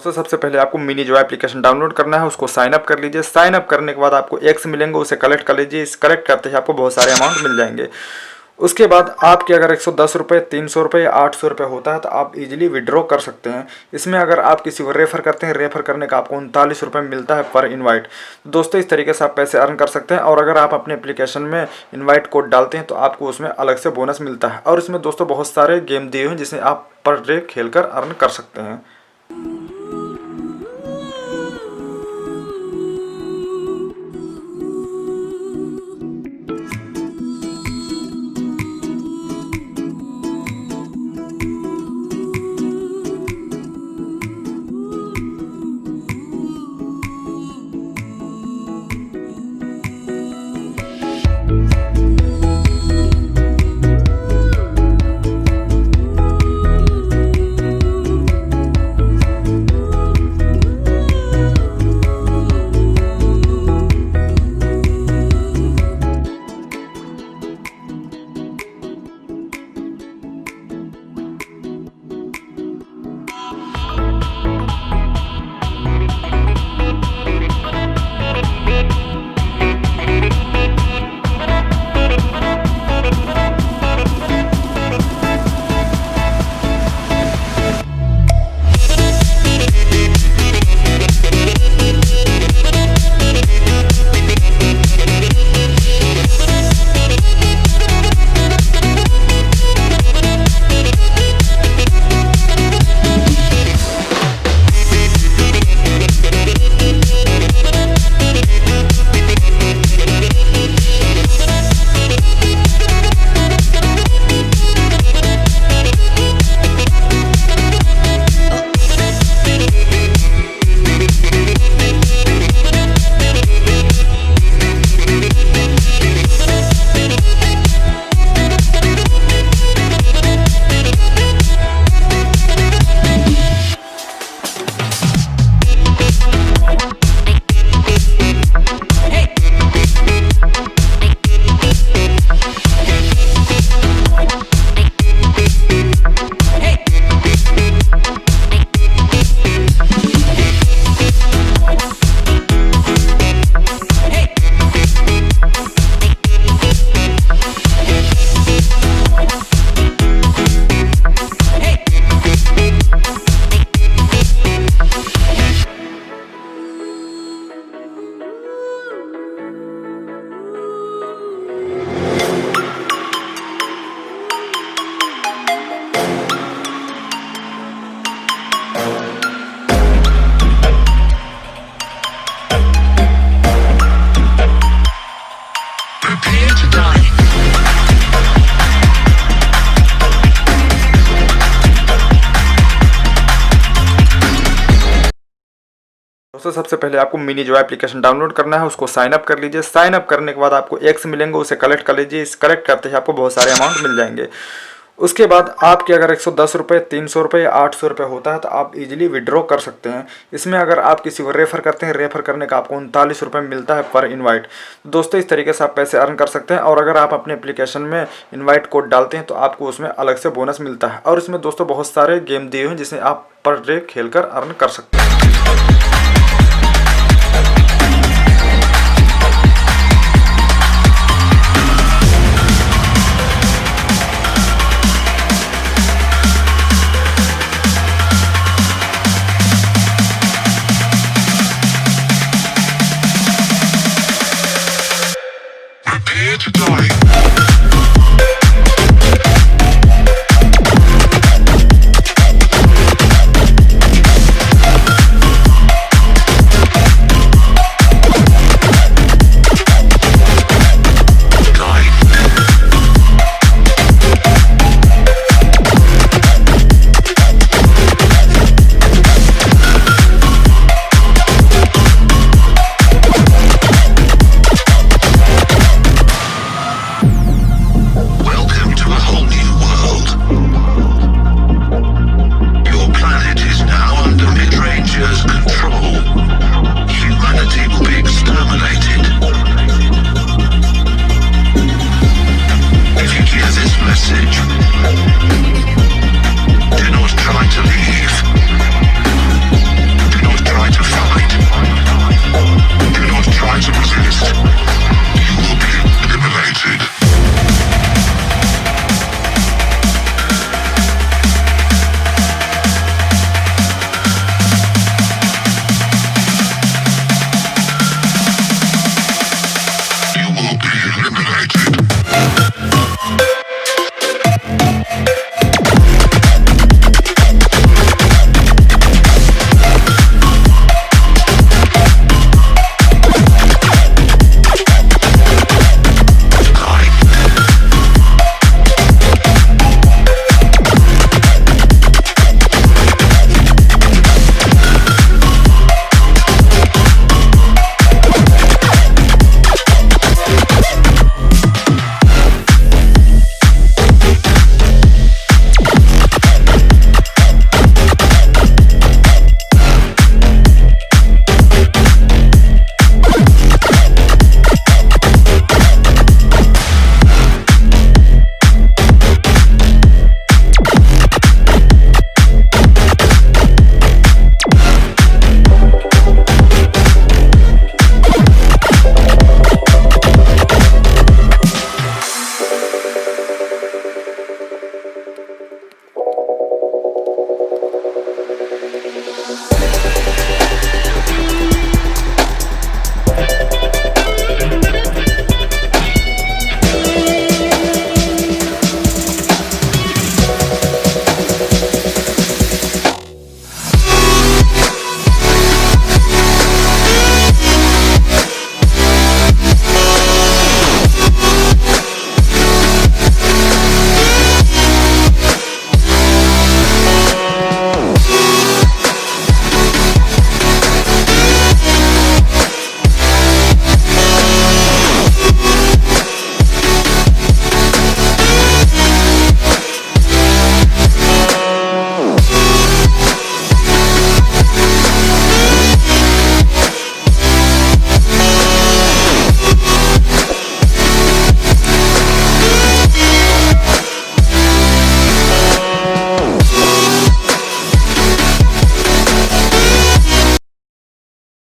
दोस्तों सबसे पहले आपको मिनी जो एप्लीकेशन डाउनलोड करना है उसको साइन अप कर लीजिए। साइन अप करने के बाद आपको एक्स मिलेंगे, उसे कलेक्ट कर लीजिए। इस कलेक्ट करते ही आपको बहुत सारे अमाउंट मिल जाएंगे। उसके बाद आपके अगर 110 रुपये, 300 रुपये या 800 रुपये होता है तो आप इजीली विड्रॉ कर सकते हैं। इसमें अगर आप किसी को रेफर करते हैं, रेफर करने का आपको 39 रुपये मिलता है पर इनवाइट। दोस्तों इस तरीके से आप पैसे अर्न कर सकते हैं। और अगर आप अपने एप्लीकेशन में इनवाइट कोड डालते हैं तो आपको उसमें अलग से बोनस मिलता है। और इसमें दोस्तों बहुत सारे गेम दिए हुए हैं जिसे आप पर डे खेल कर अर्न कर सकते हैं। दोस्तों सबसे पहले आपको मिनी जो एप्लीकेशन डाउनलोड करना है उसको साइन अप कर लीजिए। साइन अप करने के बाद आपको एक्स मिलेंगे, उसे कलेक्ट कर लीजिए। इस कलेक्ट करते ही आपको बहुत सारे अमाउंट मिल जाएंगे। उसके बाद आपके अगर 110 रुपये, 300 रुपये या 800 रुपये होता है तो आप इजीली विड्रॉ कर सकते हैं। इसमें अगर आप किसी को रेफर करते हैं, रेफर करने का आपको 39 रुपये मिलता है पर इनवाइट। दोस्तों इस तरीके से आप पैसे अर्न कर सकते हैं। और अगर आप अपने एप्लीकेशन में इनवाइट कोड डालते हैं तो आपको उसमें अलग से बोनस मिलता है। और इसमें दोस्तों बहुत सारे गेम दिए हुए हैं जिसे आप पर डे खेल कर अर्न कर सकते हैं।